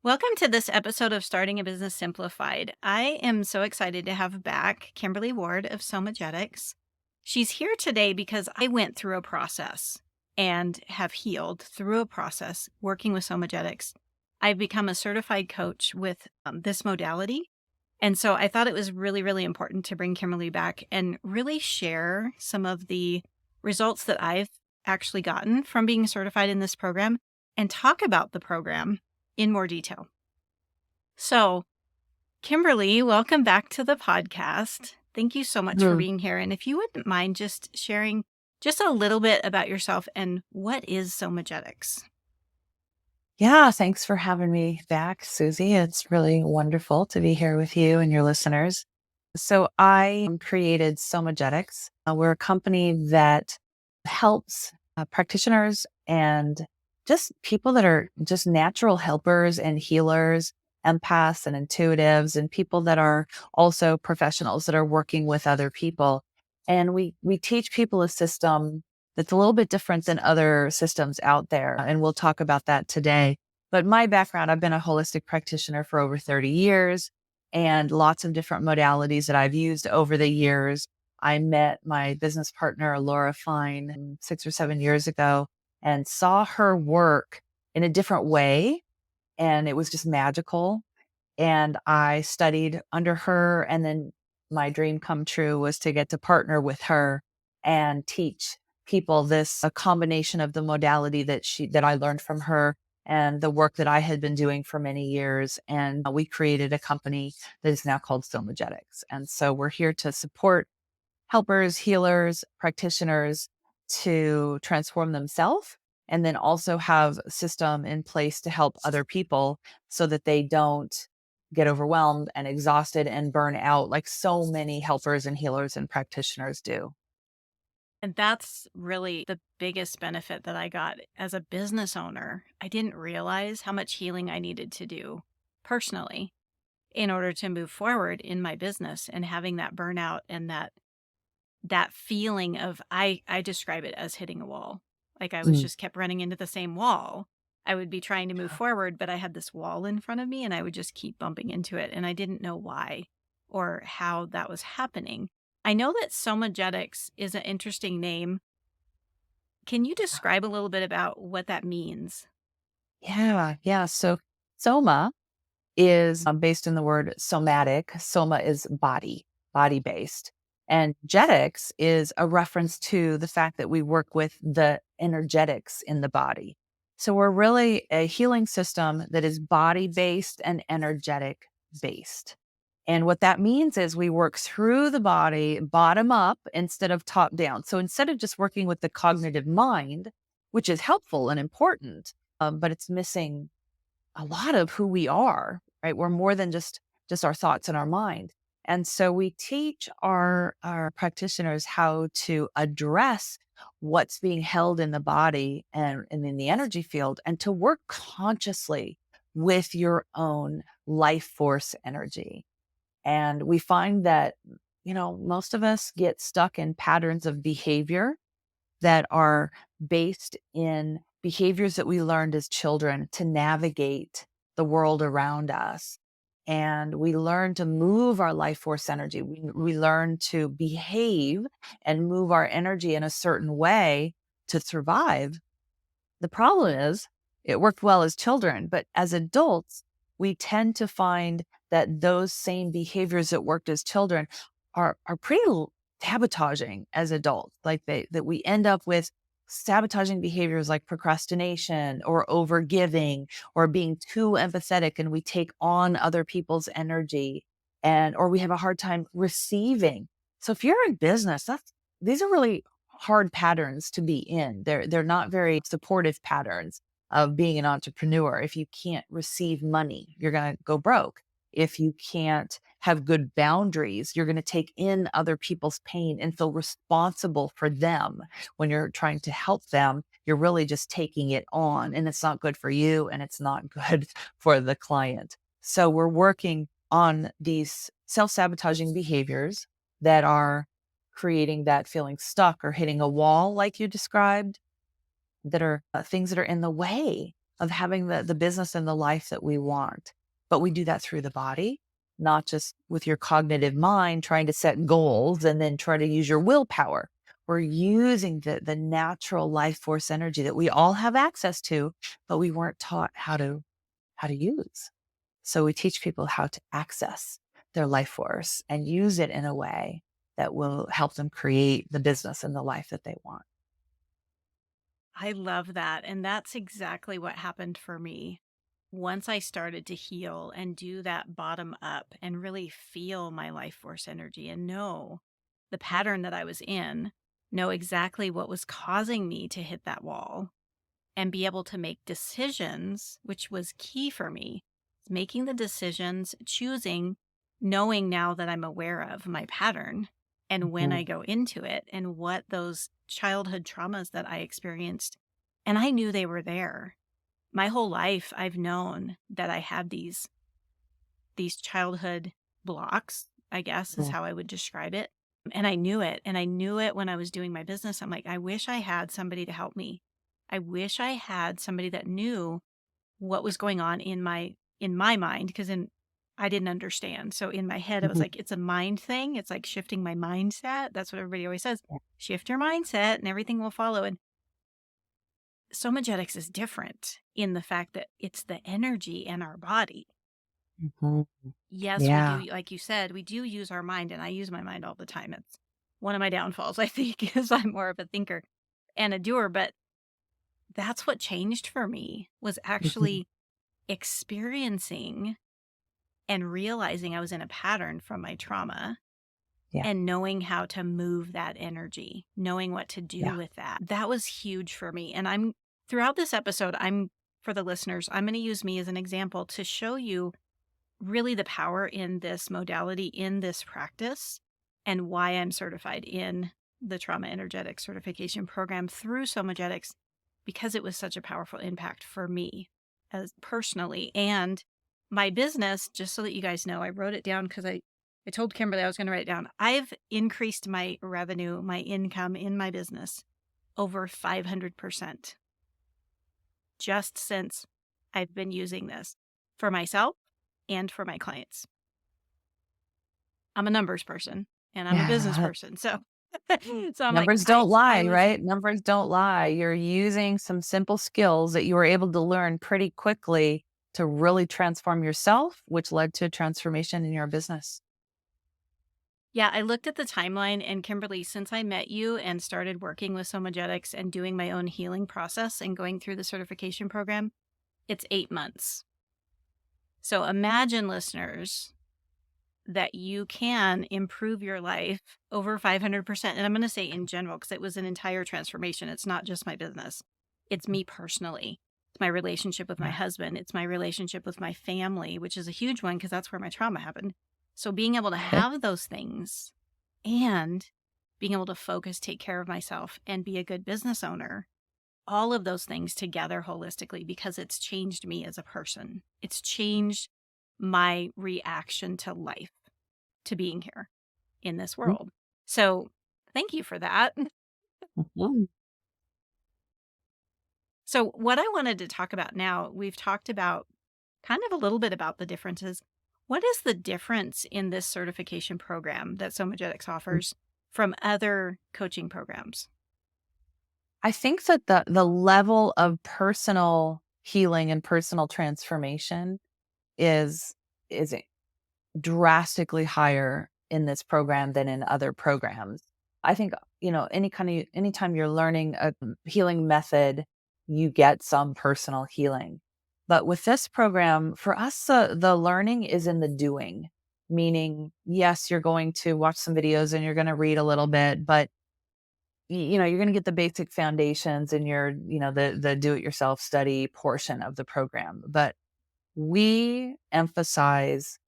Welcome to this episode of Starting a Business Simplified. I am so excited to have back Kimberly Ward of Somagetics. She's here today because I went through a process and have healed through a process working with Somagetics. I've become a certified coach with this modality. And so I thought it was really, really important to bring Kimberly back and really share some of the results that I've actually gotten from being certified in this program and talk about the program in more detail. So, Kimberly, welcome back to the podcast. Thank you so much for Mhm. being here. And if you wouldn't mind just sharing just a little bit about yourself and what is Somagetics? Yeah, thanks for having me back, Suzy. It's really wonderful to be here with you and your listeners. So I created Somagetics. We're a company that helps practitioners and just people that are just natural helpers and healers, empaths and intuitives, and people that are also professionals that are working with other people. And we teach people a system that's a little bit different than other systems out there. And we'll talk about that today. But my background, I've been a holistic practitioner for over 30 years and lots of different modalities that I've used over the years. I met my business partner, Laura Fine, 6 or 7 years ago and saw her work in a different way. And it was just magical. And I studied under her. And then my dream come true was to get to partner with her and teach people a combination of the modality that I learned from her and the work that I had been doing for many years. And we created a company that is now called Somagetics. And so we're here to support helpers, healers, practitioners to transform themselves and then also have a system in place to help other people so that they don't get overwhelmed and exhausted and burn out like so many helpers and healers and practitioners do. And that's really the biggest benefit that I got as a business owner. I didn't realize how much healing I needed to do personally in order to move forward in my business and having that burnout and that feeling of I describe it as hitting a wall. Like I was Mm. just kept running into the same wall. I would be trying to move forward, but I had this wall in front of me and I would just keep bumping into it. And I didn't know why or how that was happening. I know that Somagetics is an interesting name. Can you describe a little bit about what that means? Yeah. So soma is based in the word somatic. Soma is body based. And jetics is a reference to the fact that we work with the energetics in the body. So we're really a healing system that is body based and energetic based. And what that means is we work through the body bottom up instead of top down. So instead of just working with the cognitive mind, which is helpful and important, but it's missing a lot of who we are, right? We're more than just our thoughts and our mind. And so we teach our practitioners how to address what's being held in the body and in the energy field and to work consciously with your own life force energy. And we find that, most of us get stuck in patterns of behavior that are based in behaviors that we learned as children to navigate the world around us. And we learn to move our life force energy. We learn to behave and move our energy in a certain way to survive. The problem is it worked well as children, but as adults, we tend to find that those same behaviors that worked as children are pretty sabotaging as adults. Like that we end up with sabotaging behaviors like procrastination or overgiving or being too empathetic and we take on other people's energy and or we have a hard time receiving. So if you're in business, these are really hard patterns to be in. They're not very supportive patterns of being an entrepreneur. If you can't receive money, you're going to go broke. If you can't have good boundaries, you're going to take in other people's pain and feel responsible for them. When you're trying to help them, you're really just taking it on and it's not good for you and it's not good for the client. So we're working on these self-sabotaging behaviors that are creating that feeling stuck or hitting a wall like you described that are things that are in the way of having the business and the life that we want. But we do that through the body, not just with your cognitive mind trying to set goals and then try to use your willpower. We're using the natural life force energy that we all have access to, but we weren't taught how to use. So we teach people how to access their life force and use it in a way that will help them create the business and the life that they want. I love that. And that's exactly what happened for me. Once I started to heal and do that bottom up and really feel my life force energy and know the pattern that I was in, know exactly what was causing me to hit that wall and be able to make decisions, which was key for me. Making the decisions, choosing, knowing now that I'm aware of my pattern and when I Mhm. go into it and what those childhood traumas that I experienced. And I knew they were there. My whole life I've known that I had these childhood blocks, I guess is Mhm. how I would describe it. And I knew it. And I knew it when I was doing my business. I'm like, I wish I had somebody to help me. I wish I had somebody that knew what was going on in my mind because in I didn't understand. So in my head, I was Mhm. like, it's a mind thing. It's like shifting my mindset. That's what everybody always says. Yeah. Shift your mindset and everything will follow. And Somagetics is different in the fact that it's the energy in our body. Mhm. Yes, we do. Yeah. Like you said, we do use our mind, and I use my mind all the time. It's one of my downfalls, I think, is I'm more of a thinker and a doer. But that's what changed for me was Mhm. actually experiencing and realizing I was in a pattern from my trauma Yeah. and knowing how to move that energy, knowing what to do Yeah. with that. That was huge for me. And I'm throughout this episode, for the listeners, I'm going to use me as an example to show you really the power in this modality, in this practice, and why I'm certified in the Trauma Energetic Certification Program through Somagetics, because it was such a powerful impact for me as personally and my business. Just so that you guys know, I wrote it down because I told Kimberly I was going to write it down. I've increased my revenue, my income in my business over 500% just since I've been using this for myself and for my clients. I'm a numbers person and I'm a business Yeah. person. So so I'm like, Numbers I don't I lie, was right? Numbers don't lie. You're using some simple skills that you were able to learn pretty quickly to really transform yourself, which led to a transformation in your business. yeah, I looked at the timeline and Kimberly, since I met you and started working with Somagetics and doing my own healing process and going through the certification program, it's 8 months. So imagine listeners that you can improve your life over 500%. And I'm going to say in general, because it was an entire transformation. It's not just my business, it's me personally. It's my relationship with my Yeah. husband. It's my relationship with my family, which is a huge one because that's where my trauma happened. So being able to Okay. have those things and being able to focus, take care of myself, and be a good business owner, all of those things together holistically because it's changed me as a person. It's changed my reaction to life, to being here in this world. So thank you for that. Mhm. So, what I wanted to talk about now, we've talked about kind of a little bit about the differences. What is the difference in this certification program that Somagetics offers from other coaching programs? I think that the level of personal healing and personal transformation is drastically higher in this program than in other programs. I think, anytime you're learning a healing method, you get some personal healing. But with this program, for us, the learning is in the doing, meaning, yes, you're going to watch some videos and you're going to read a little bit, but you're going to get the basic foundations in your, the do it yourself study portion of the program. But we emphasize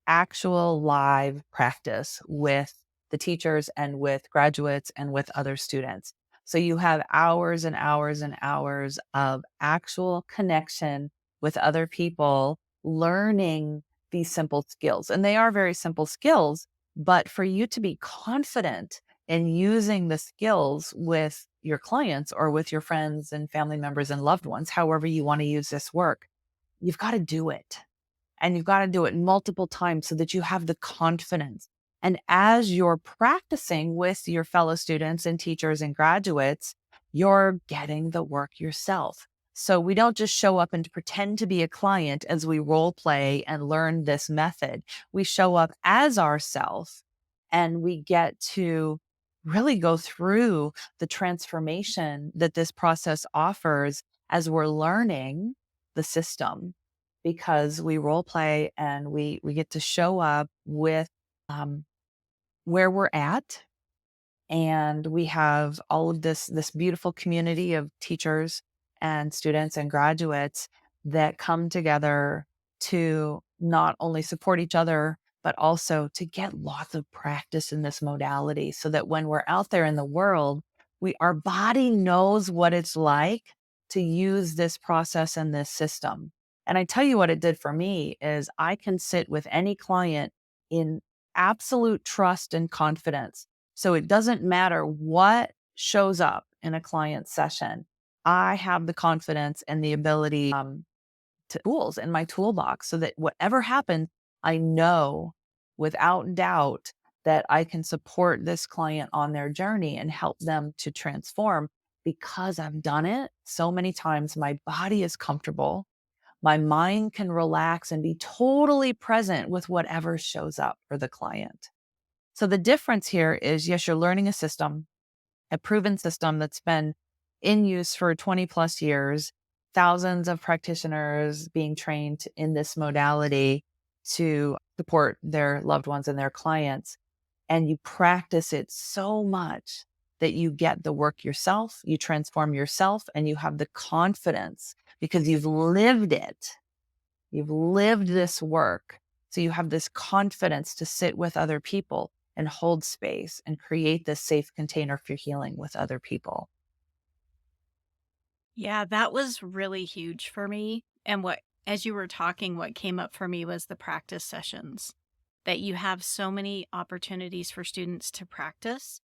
actual live practice with the teachers and with graduates and with other students. So you have hours and hours and hours of actual connection with other people learning these simple skills. And they are very simple skills, but for you to be confident in using the skills with your clients or with your friends and family members and loved ones, however you want to use this work, you've got to do it. And you've got to do it multiple times so that you have the confidence. And as you're practicing with your fellow students and teachers and graduates, you're getting the work yourself. So we don't just show up and pretend to be a client as we role play and learn this method. We show up as ourselves and we get to really go through the transformation that this process offers as we're learning the system, because we role play and we get to show up with um, where we're at, and we have all of this beautiful community of teachers and students and graduates that come together to not only support each other but also to get lots of practice in this modality, so that when we're out there in the world, our body knows what it's like to use this process and this system. And I tell you what it did for me is I can sit with any client in absolute trust and confidence. So it doesn't matter what shows up in a client session. I have the confidence and the ability to tools in my toolbox so that whatever happens, I know without doubt that I can support this client on their journey and help them to transform, because I've done it so many times. My body is comfortable. My mind can relax and be totally present with whatever shows up for the client. So the difference here is, yes, you're learning a system, a proven system that's been in use for 20 plus years, thousands of practitioners being trained in this modality to support their loved ones and their clients. And you practice it so much that you get the work yourself, you transform yourself, and you have the confidence because you've lived it. You've lived this work. So you have this confidence to sit with other people and hold space and create this safe container for healing with other people. Yeah, that was really huge for me. And as you were talking, what came up for me was the practice sessions, that you have so many opportunities for students to practice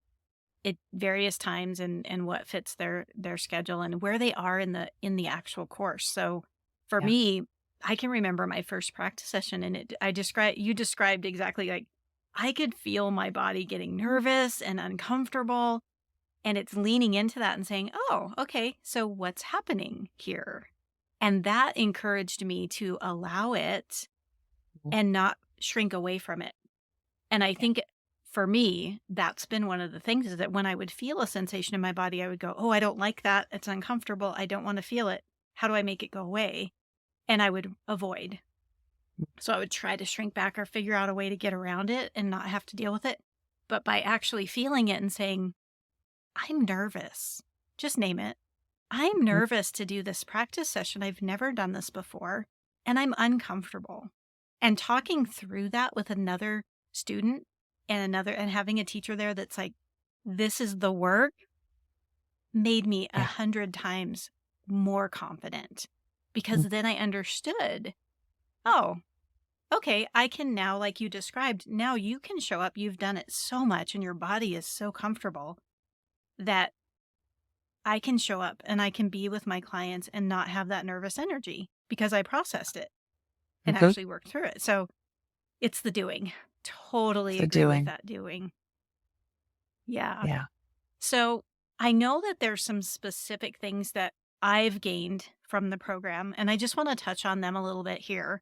at various times and what fits their schedule and where they are in the actual course. So for Yeah. me, I can remember my first practice session, and you described exactly, like, I could feel my body getting nervous and uncomfortable, and it's leaning into that and saying, "Oh, okay, so what's happening here?" And that encouraged me to allow it Mhm. and not shrink away from it. And I Yeah. think for me, that's been one of the things, is that when I would feel a sensation in my body, I would go, "Oh, I don't like that. It's uncomfortable. I don't want to feel it. How do I make it go away?" And I would avoid. So I would try to shrink back or figure out a way to get around it and not have to deal with it. But by actually feeling it and saying, "I'm nervous," just name it. "I'm Mhm. nervous to do this practice session. I've never done this before, and I'm uncomfortable." And talking through that with another student and having a teacher there that's like, "This is the work," made me Yeah. 100 times more confident, because Mm. then I understood, oh, okay, I can now, like you described, now you can show up. You've done it so much and your body is so comfortable that I can show up and I can be with my clients and not have that nervous energy because I processed it and Okay. actually worked through it. So it's the doing. Totally So agree with doing. that doing. Yeah. Yeah. So I know that there's some specific things that I've gained from the program, and I just want to touch on them a little bit here.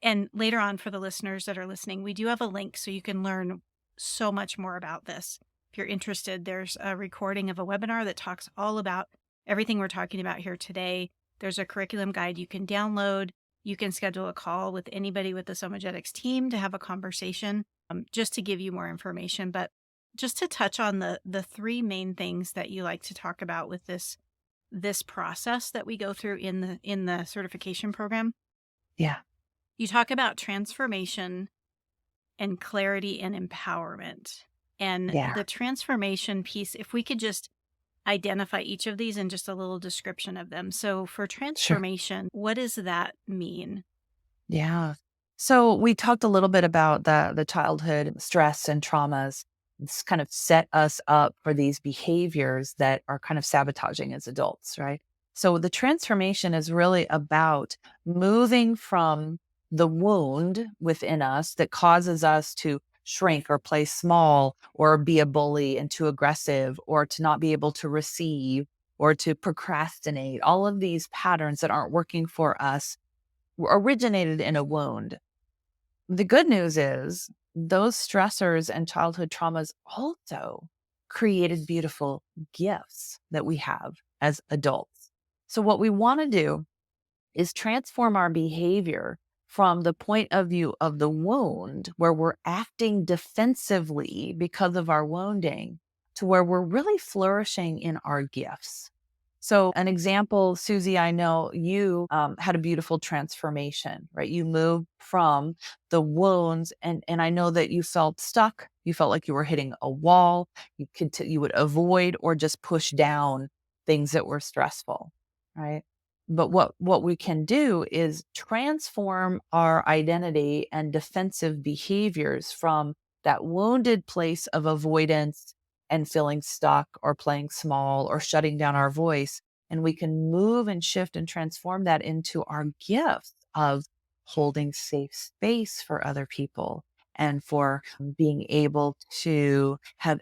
And later on, for the listeners that are listening, we do have a link so you can learn so much more about this. If you're interested, there's a recording of a webinar that talks all about everything we're talking about here today. There's a curriculum guide you can download. You can schedule a call with anybody with the Somagetics team to have a conversation, just to give you more information. But just to touch on the three main things that you like to talk about with this process that we go through in the certification program. Yeah. You talk about transformation and clarity and empowerment. And Yeah. the transformation piece, if we could just identify each of these and just a little description of them. So for Sure. transformation, what does that mean? Yeah. So we talked a little bit about the childhood stress and traumas. It's kind of set us up for these behaviors that are kind of sabotaging as adults, right? So the transformation is really about moving from the wound within us that causes us to shrink or play small or be a bully and too aggressive or to not be able to receive or to procrastinate. All of these patterns that aren't working for us originated in a wound. The good news is those stressors and childhood traumas also created beautiful gifts that we have as adults. So, what we want to do is transform our behavior from the point of view of the wound, where we're acting defensively because of our wounding, to where we're really flourishing in our gifts. So, an example, Susie, I know you had a beautiful transformation, right? You moved from the wounds, and I know that you felt stuck. You felt like you were hitting a wall. You would avoid or just push down things that were stressful, right? But what we can do is transform our identity and defensive behaviors from that wounded place of avoidance and feeling stuck or playing small or shutting down our voice. And we can move and shift and transform that into our gift of holding safe space for other people and for being able to have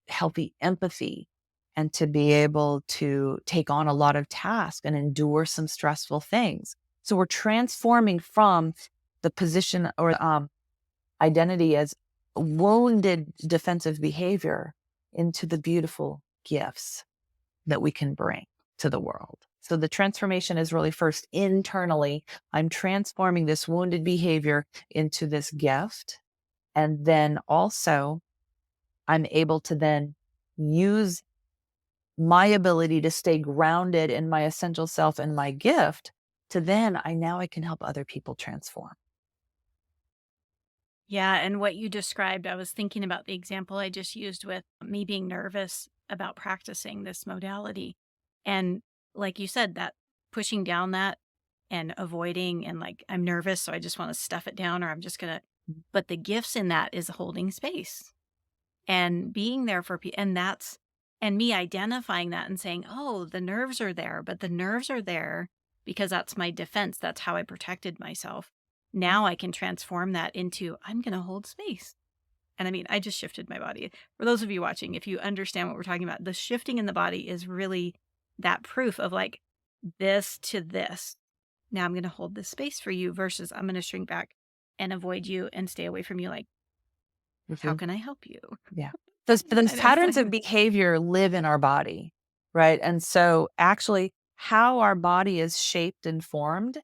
healthy empathy and to be able to take on a lot of tasks and endure some stressful things. So we're transforming from the position or identity as wounded defensive behavior into the beautiful gifts that we can bring to the world. So the transformation is really first internally. I'm transforming this wounded behavior into this gift. And then also I'm able to then use my ability to stay grounded in my essential self and my gift to then I can help other people transform. Yeah, and what you described, I was thinking about the example I just used with me being nervous about practicing this modality. And like you said, that pushing down that and avoiding and like I'm nervous, so I just want to stuff it down or I'm just going to, but the gifts in that is holding space and being there for people. And that's, and me identifying that and saying, oh, the nerves are there, but the nerves are there because that's my defense. That's how I protected myself. Now I can transform that into, I'm going to hold space. And I mean, I just shifted my body. For those of you watching, if you understand what we're talking about, the shifting in the body is really that proof of like this to this. Now I'm going to hold this space for you versus I'm going to shrink back and avoid you and stay away from you. Like, how Mhm. can I help you? Yeah. Those I know it's patterns like, of behavior live in our body, right? And so actually how our body is shaped and formed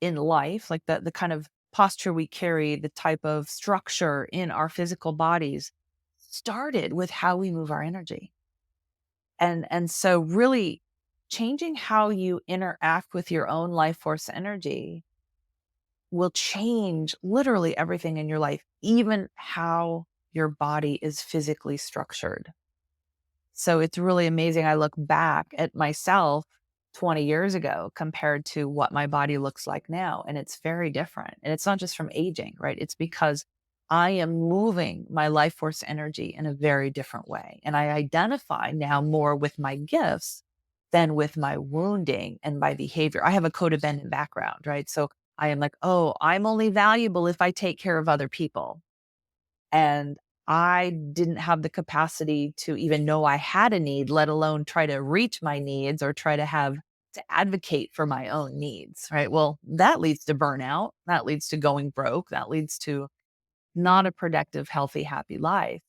in life, like the kind of posture we carry, the type of structure in our physical bodies started with how we move our energy. And so really changing how you interact with your own life force energy will change literally everything in your life, even how your body is physically structured. So it's really amazing. I look back at myself 20 years ago compared to what my body looks like now, and it's very different. And it's not just from aging, right? It's because I am moving my life force energy in a very different way. And I identify now more with my gifts than with my wounding and my behavior. I have a codependent background, right? So I am like, oh, I'm only valuable if I take care of other people. And I didn't have the capacity to even know I had a need, let alone try to reach my needs or try to have to advocate for my own needs, right? Well, that leads to burnout. That leads to going broke. That leads to not a productive, healthy, happy life.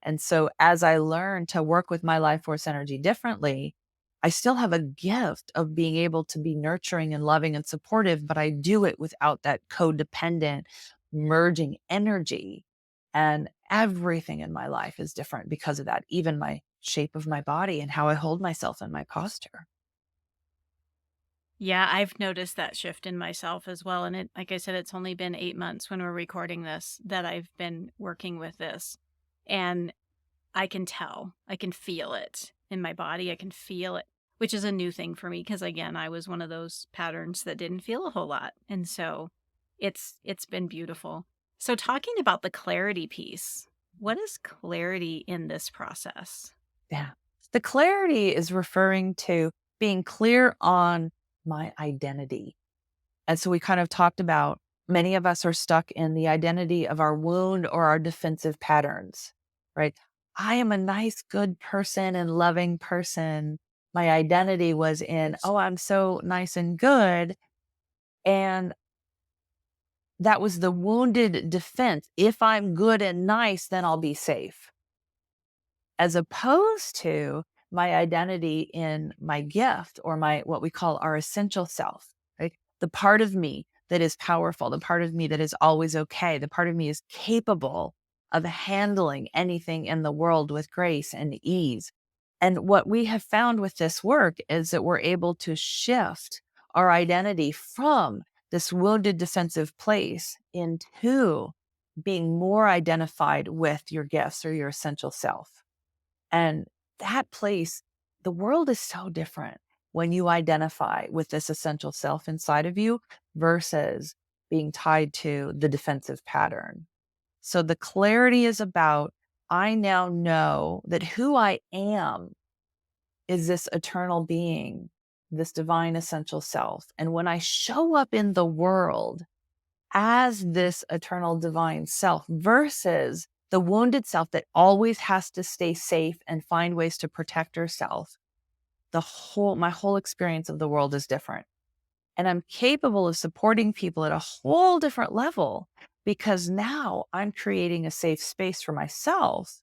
And so as I learn to work with my life force energy differently, I still have a gift of being able to be nurturing and loving and supportive, but I do it without that codependent merging energy. And everything in my life is different because of that, even my shape of my body and how I hold myself and my posture. yeah, I've noticed that shift in myself as well. And it, like I said, it's only been 8 months when we're recording this that I've been working with this. And I can tell, I can feel it in my body. I can feel it, which is a new thing for me because again, I was one of those patterns that didn't feel a whole lot. And so it's been beautiful. So talking about the clarity piece, What is clarity in this process? Yeah. The clarity is referring to being clear on my identity. And so we kind of talked about many of us are stuck in the identity of our wound or our defensive patterns, right? I am a nice, good person and loving person. My identity was in, oh, I'm so nice and good. And that was the wounded defense. If I'm good and nice, then I'll be safe. As opposed to my identity in my gift or my what we call our essential self, right? The part of me that is powerful, the part of me that is always okay, the part of me is capable of handling anything in the world with grace and ease. And what we have found with this work is that we're able to shift our identity from this wounded defensive place into being more identified with your gifts or your essential self. And that place, the world is so different when you identify with this essential self inside of you versus being tied to the defensive pattern. So the clarity is about, I now know that who I am is this eternal being, this divine essential self. And when I show up in the world as this eternal divine self versus the wounded self that always has to stay safe and find ways to protect herself, my whole experience of the world is different. And I'm capable of supporting people at a whole different level because now I'm creating a safe space for myself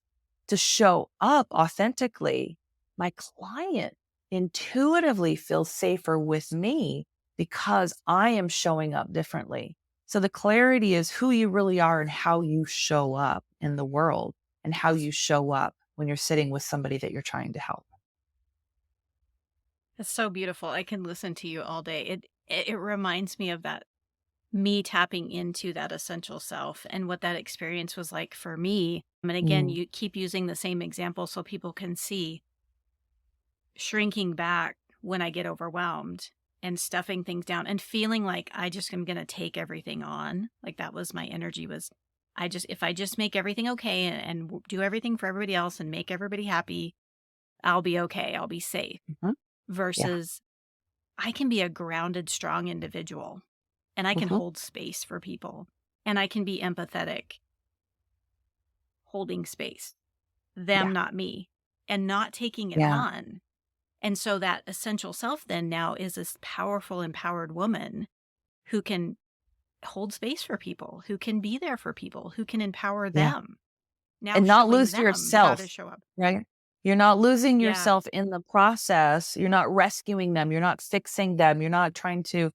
to show up authentically. My client intuitively feels safer with me because I am showing up differently. So the clarity is who you really are and how you show up in the world and how you show up when you're sitting with somebody that you're trying to help. It's so beautiful. I can listen to you all day. It reminds me of that me tapping into that essential self and what that experience was like for me. And again, Mm, you keep using the same example so people can see shrinking back when I get overwhelmed and stuffing things down and feeling like I just am going to take everything on. Like that was my energy was if I just make everything okay and do everything for everybody else and make everybody happy, I'll be okay. I'll be safe mhm. Yeah. versus I can be a grounded, strong individual and I can Mhm. hold space for people and I can be empathetic, holding space, them, Yeah. not me, and not taking it Yeah. on. And so that essential self then now is this powerful, empowered woman who can hold space for people, who can be there for people, who can empower Yeah. them. Now And not showing lose them how to yourself, show up. right? You're not losing Yeah. yourself in the process. You're not rescuing them. You're not fixing them. You're not trying to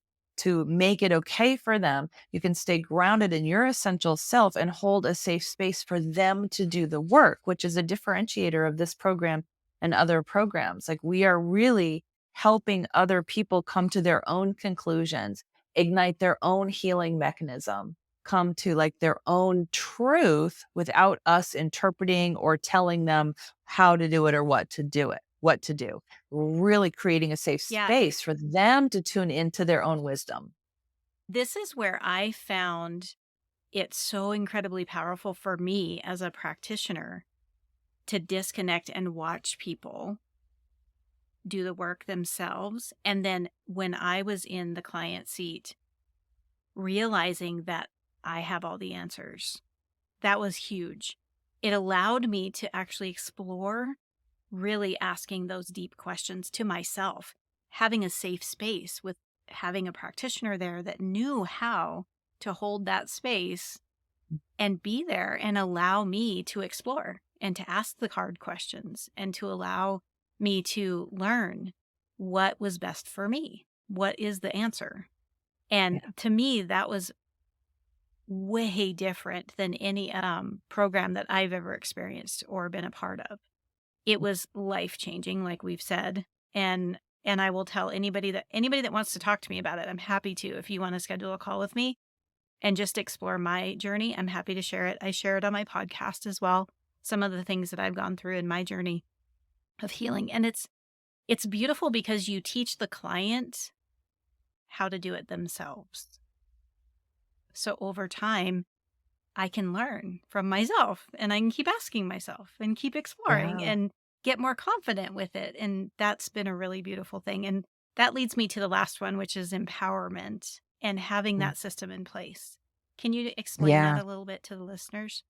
make it okay for them. You can stay grounded in your essential self and hold a safe space for them to do the work, which is a differentiator of this program and other programs. Like we are really helping other people come to their own conclusions, ignite their own healing mechanism, come to like their own truth without us interpreting or telling them how to do it or what to do. Really creating a safe Yeah. space for them to tune into their own wisdom. This is where I found it so incredibly powerful for me as a practitioner to disconnect and watch people do the work themselves. And then when I was in the client seat, realizing that I have all the answers. That was huge. It allowed me to actually explore really asking those deep questions to myself, having a safe space with having a practitioner there that knew how to hold that space and be there and allow me to explore and to ask the hard questions and to allow me to learn what was best for me. What is the answer? And Yeah. to me, that was way different than any program that I've ever experienced or been a part of. It was life changing, like we've said, and I will tell anybody that wants to talk to me about it. I'm happy to. If you want to schedule a call with me and just explore my journey, I'm happy to share it. I share it on my podcast as well. Some of the things that I've gone through in my journey of healing, and it's beautiful because you teach the client how to do it themselves. So over time, I can learn from myself and I can keep asking myself and keep exploring Yeah. and get more confident with it. And that's been a really beautiful thing. And that leads me to the last one, which is empowerment and having Mm. that system in place. Can you explain that Yeah. a little bit to the listeners?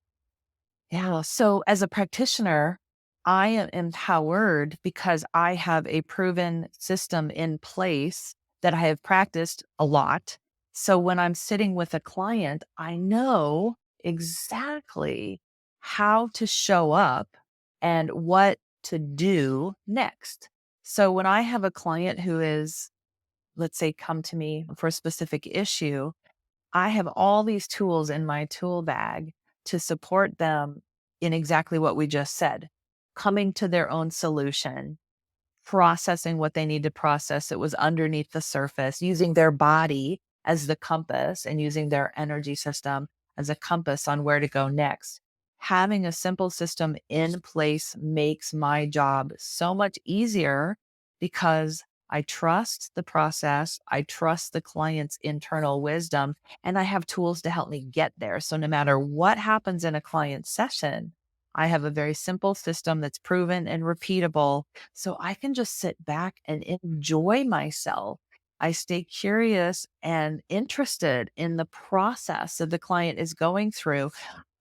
Yeah. So as a practitioner, I am empowered because I have a proven system in place that I have practiced a lot. So when I'm sitting with a client, I know exactly how to show up and what to do next. So when I have a client who is, let's say, come to me for a specific issue, I have all these tools in my tool bag to support them in exactly what we just said, coming to their own solution, processing what they need to process that was underneath the surface, using their body as the compass and using their energy system as a compass on where to go next. Having a simple system in place makes my job so much easier because I trust the process, I trust the client's internal wisdom, and I have tools to help me get there. So no matter what happens in a client session, I have a very simple system that's proven and repeatable so I can just sit back and enjoy myself. I stay curious and interested in the process that the client is going through.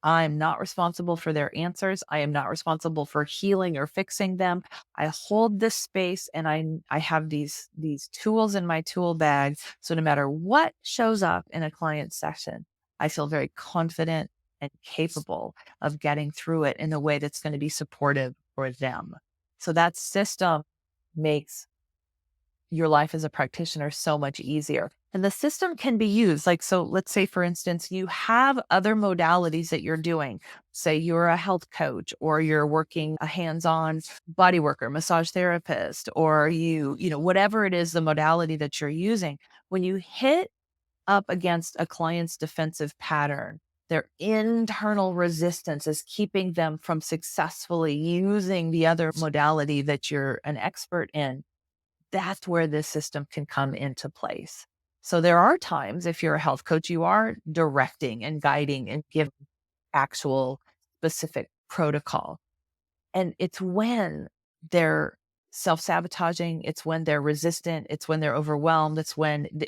I'm not responsible for their answers. I am not responsible for healing or fixing them. I hold this space and I have these tools in my tool bag. So no matter what shows up in a client session, I feel very confident and capable of getting through it in a way that's going to be supportive for them. So that system makes your life as a practitioner so much easier. And the system can be used. Like, so let's say, for instance, you have other modalities that you're doing. Say you're a health coach or you're working a hands-on body worker, massage therapist, or whatever it is, the modality that you're using. When you hit up against a client's defensive pattern, their internal resistance is keeping them from successfully using the other modality that you're an expert in. That's where this system can come into place. So there are times if you're a health coach, you are directing and guiding and giving actual specific protocol. And it's when they're self-sabotaging, it's when they're resistant, it's when they're overwhelmed,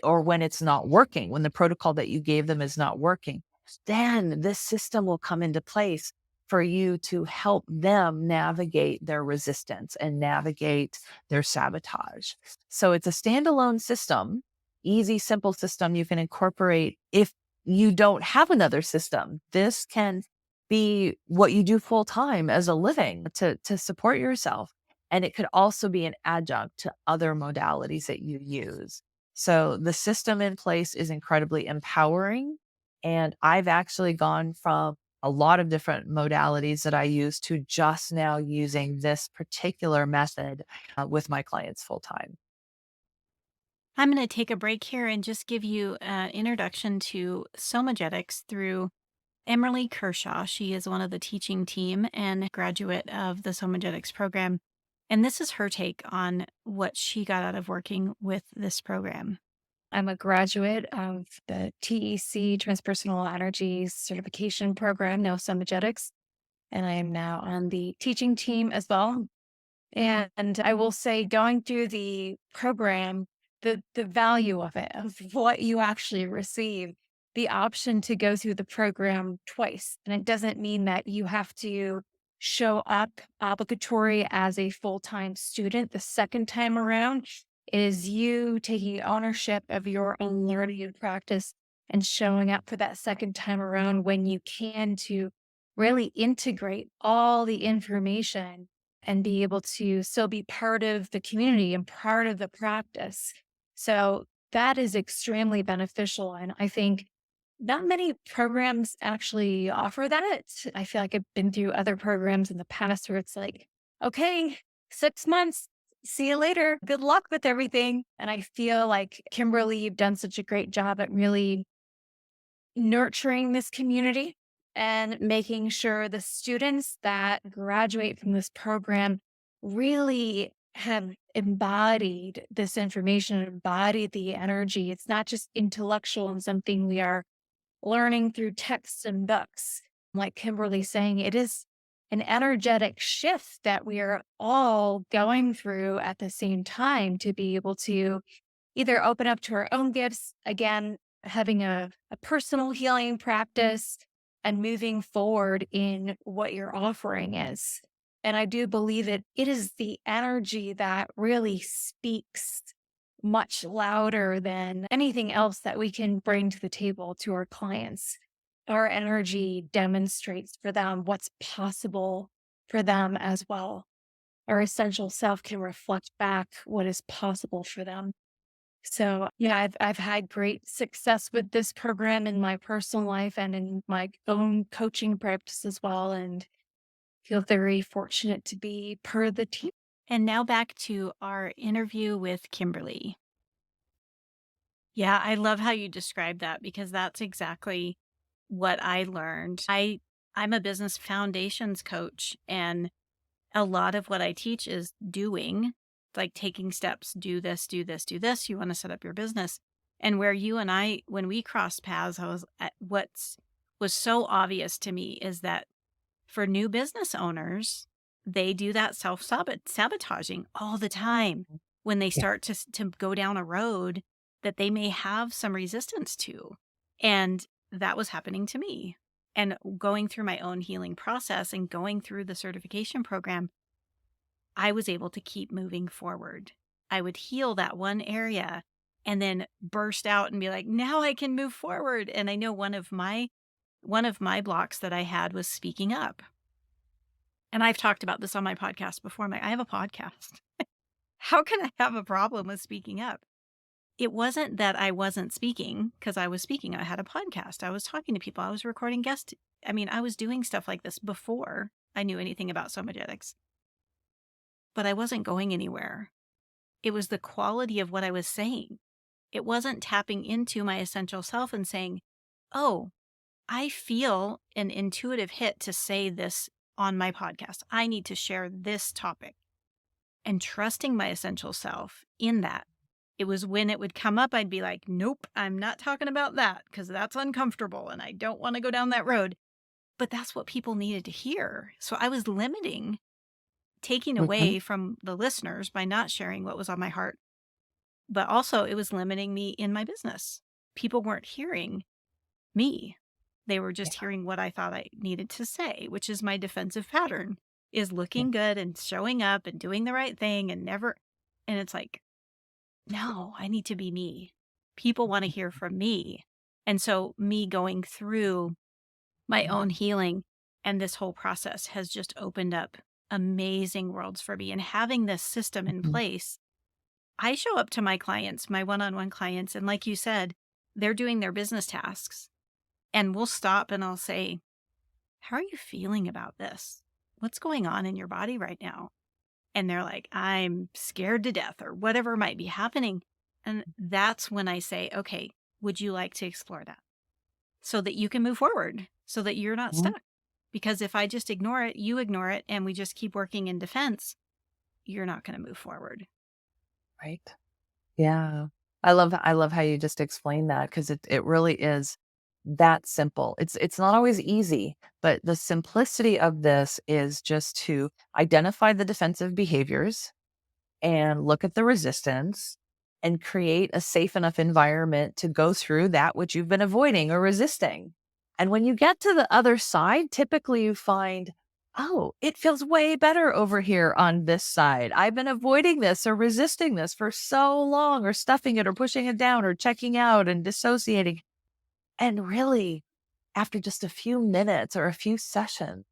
or when it's not working, when the protocol that you gave them is not working. Then this system will come into place for you to help them navigate their resistance and navigate their sabotage. So it's a standalone system, easy, simple system you can incorporate if you don't have another system. This can be what you do full time as a living to support yourself. And it could also be an adjunct to other modalities that you use. So the system in place is incredibly empowering. And I've actually gone from a lot of different modalities that I use to just now using this particular method with my clients full time. I'm going to take a break here and just give you an introduction to Somagetics through Emilie Kershaw. She is one of the teaching team and graduate of the Somagetics program. And this is her take on what she got out of working with this program. I'm a graduate of the TEC Transpersonal Energy Certification Program, now Somagetics, and I am now on the teaching team as well. And I will say, going through the program, the value of it, of what you actually receive, the option to go through the program twice. And it doesn't mean that you have to show up obligatory as a full-time student the second time around. It is you taking ownership of your own learning and practice and showing up for that second time around when you can, to really integrate all the information and be able to still be part of the community and part of the practice. So that is extremely beneficial. And I think not many programs actually offer that. I feel like I've been through other programs in the past where it's like, okay, 6 months, see you later. Good luck with everything. And I feel like, Kimberly, you've done such a great job at really nurturing this community and making sure the students that graduate from this program really have embodied this information, embodied the energy. It's not just intellectual and something we are learning through texts and books. Like Kimberly's saying, it is an energetic shift that we are all going through at the same time to be able to either open up to our own gifts, again, having a personal healing practice and moving forward in what your offering is. And I do believe it is the energy that really speaks much louder than anything else that we can bring to the table to our clients. Our energy demonstrates for them what's possible for them as well. Our essential self can reflect back what is possible for them. So yeah, I've had great success with this program in my personal life and in my own coaching practice as well, and feel very fortunate to be per the team. And now back to our interview with Kimberly. Yeah, I love how you describe that because that's exactly what I learned. I'm a business foundations coach, and a lot of what I teach is doing, like taking steps, do this, do this, do this. You want to set up your business. And where you and I, when we crossed paths, was so obvious to me is that for new business owners, they do that sabotaging all the time when they Yeah. start to go down a road that they may have some resistance to. And that was happening to me. And going through my own healing process and going through the certification program, I was able to keep moving forward. I would heal that one area and then burst out and be like, now I can move forward. And I know one of my blocks that I had was speaking up. And I've talked about this on my podcast before. I'm like, I have a podcast. How can I have a problem with speaking up? It wasn't that I wasn't speaking because I was speaking. I had a podcast. I was talking to people. I was recording guests. I mean, I was doing stuff like this before I knew anything about Somagetics, but I wasn't going anywhere. It was the quality of what I was saying. It wasn't tapping into my essential self and saying, oh, I feel an intuitive hit to say this on my podcast. I need to share this topic, and trusting my essential self in that. It was when it would come up, I'd be like, nope, I'm not talking about that because that's uncomfortable and I don't want to go down that road. But that's what people needed to hear. So I was taking Mhm. away from the listeners by not sharing what was on my heart. But also, it was limiting me in my business. People weren't hearing me. They were just Yeah. hearing what I thought I needed to say, which is my defensive pattern, is Yeah. looking good and showing up and doing the right thing and never. And it's like, no, I need to be me. People want to hear from me. And so, me going through my own healing and this whole process has just opened up amazing worlds for me. And having this system in Mhm. place, I show up to my clients, my one on one clients, and like you said, they're doing their business tasks. And we'll stop and I'll say, how are you feeling about this? What's going on in your body right now? And they're like, I'm scared to death or whatever might be happening. And that's when I say, okay, would you like to explore that so that you can move forward, so that you're not Mhm. stuck? Because if I just ignore it, you ignore it, and we just keep working in defense, you're not going to move forward. Right. Yeah. I love how you just explained that because it really is that simple. It's not always easy, but the simplicity of this is just to identify the defensive behaviors and look at the resistance and create a safe enough environment to go through that which you've been avoiding or resisting. And when you get to the other side, typically you find, oh, it feels way better over here on this side. I've been avoiding this or resisting this for so long, or stuffing it or pushing it down or checking out and dissociating. And really, after just a few minutes or a few sessions,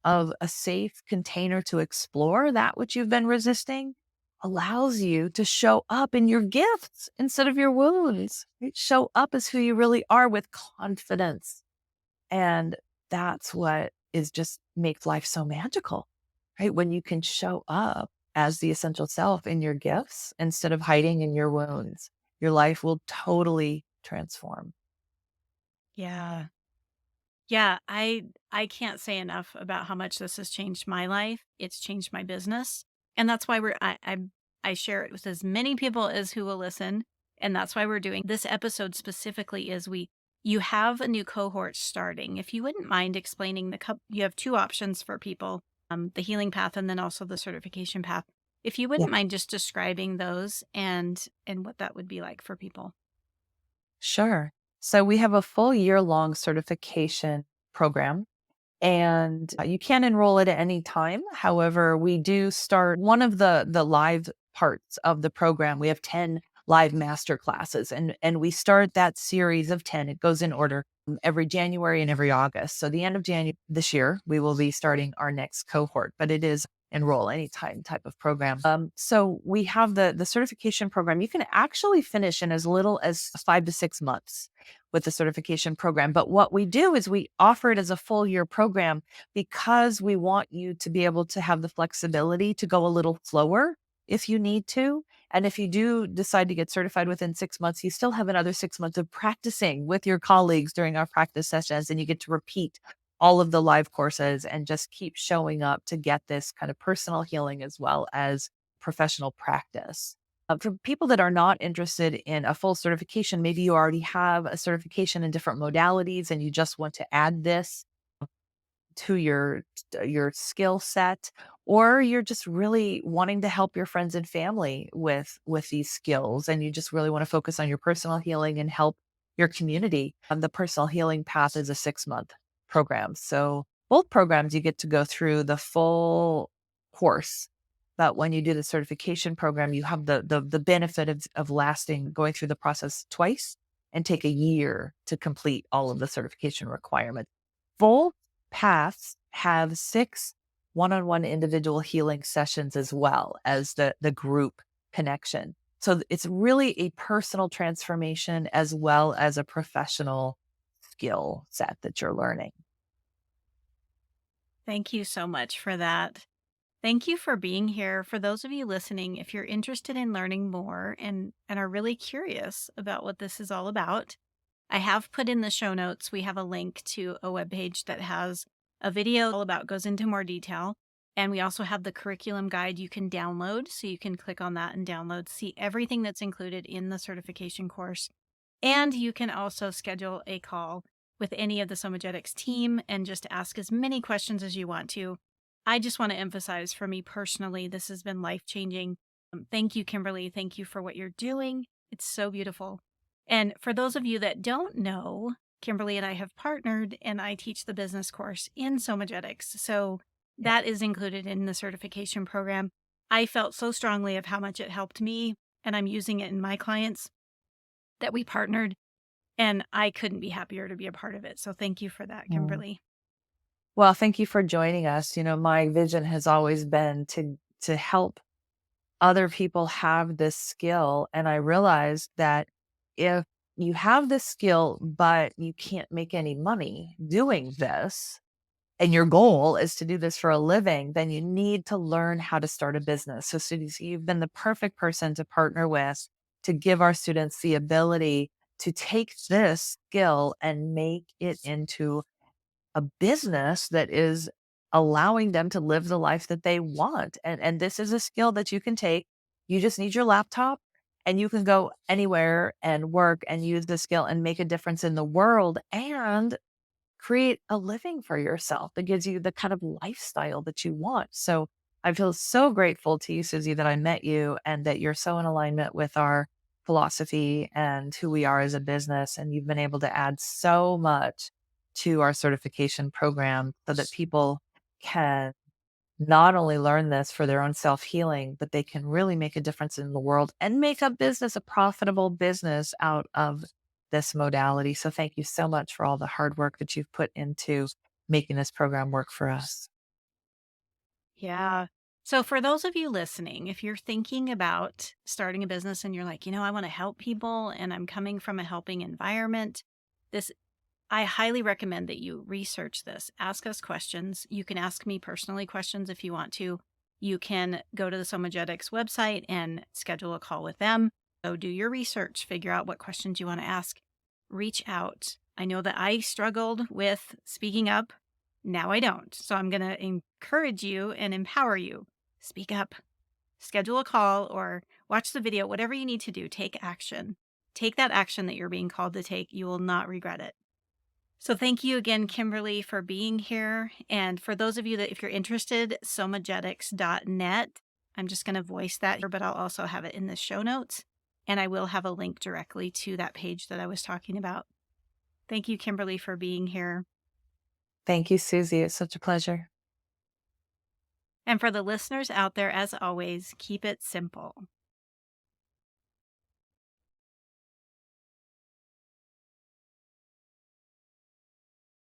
of a safe container to explore that which you've been resisting allows you to show up in your gifts instead of your wounds. Right? Show up as who you really are with confidence. And that's what is just makes life so magical, right? When you can show up as the essential self in your gifts instead of hiding in your wounds, your life will totally transform. Yeah. Yeah, I can't say enough about how much this has changed my life. It's changed my business. And that's why I share it with as many people as who will listen. And that's why we're doing this episode specifically is you have a new cohort starting. If you wouldn't mind explaining you have two options for people, the healing path and then also the certification path. If you Yeah. wouldn't mind just describing those and what that would be like for people. Sure. So we have a full year-long certification program, and you can enroll it at any time. However, we do start one of the live parts of the program. We have 10 live master classes, and we start that series of 10. It goes in order every January and every August. So the end of January this year, we will be starting our next cohort, but it is enroll anytime type of program. So we have the certification program. You can actually finish in as little as 5 to 6 months with the certification program. But what we do is we offer it as a full year program because we want you to be able to have the flexibility to go a little slower if you need to. And if you do decide to get certified within 6 months, you still have another 6 months of practicing with your colleagues during our practice sessions, and you get to repeat all of the live courses and just keep showing up to get this kind of personal healing as well as professional practice. For people that are not interested in a full certification, maybe you already have a certification in different modalities and you just want to add this to your skill set, or you're just really wanting to help your friends and family with these skills and you just really want to focus on your personal healing and help your community. The personal healing path is a 6 month program. So both programs you get to go through the full course. But when you do the certification program, you have the benefit of lasting going through the process twice and take a year to complete all of the certification requirements. Both paths have 6 one-on-one individual healing sessions as well as the group connection. So it's really a personal transformation as well as a professional skill set that you're learning. Thank you so much for that. Thank you for being here. For those of you listening, if you're interested in learning more and are really curious about what this is all about, I have put in the show notes. We have a link to a webpage that has a video all about goes into more detail. And we also have the curriculum guide you can download. So you can click on that and download, see everything that's included in the certification course. And you can also schedule a call with any of the Somagetics team and just ask as many questions as you want to. I just want to emphasize for me personally, this has been life changing. Thank you, Kimberly. Thank you for what you're doing. It's so beautiful. And for those of you that don't know, Kimberly and I have partnered and I teach the business course in Somagetics. So Yeah. that is included in the certification program. I felt so strongly of how much it helped me, and I'm using it in my clients that we partnered, and I couldn't be happier to be a part of it. So thank you for that, Mm. Kimberly. Well, thank you for joining us. My vision has always been to help other people have this skill. And I realized that if you have this skill, but you can't make any money doing this, and your goal is to do this for a living, then you need to learn how to start a business. So, Suzy, you've been the perfect person to partner with to give our students the ability to take this skill and make it into a business that is allowing them to live the life that they want. And this is a skill that you can take. You just need your laptop and you can go anywhere and work and use the skill and make a difference in the world and create a living for yourself that gives you the kind of lifestyle that you want. So I feel so grateful to you, Suzy, that I met you and that you're so in alignment with our philosophy and who we are as a business. And you've been able to add so much to our certification program so that people can not only learn this for their own self healing, but they can really make a difference in the world and make a business, a profitable business out of this modality. So thank you so much for all the hard work that you've put into making this program work for us. Yeah. So, for those of you listening, if you're thinking about starting a business and you're like, I want to help people and I'm coming from a helping environment, this I highly recommend that you research this. Ask us questions. You can ask me personally questions if you want to. You can go to the Somagetics website and schedule a call with them. So do your research, figure out what questions you want to ask. Reach out. I know that I struggled with speaking up. Now I don't. So I'm going to encourage you and empower you. Speak up. Schedule a call or watch the video, whatever you need to do. Take action. Take that action that you're being called to take. You will not regret it. So thank you again, Kimberly, for being here. And for those of you that, if you're interested, somagetics.net. I'm just going to voice that here, but I'll also have it in the show notes. And I will have a link directly to that page that I was talking about. Thank you, Kimberly, for being here. Thank you, Suzy. It's such a pleasure. And for the listeners out there, as always, keep it simple.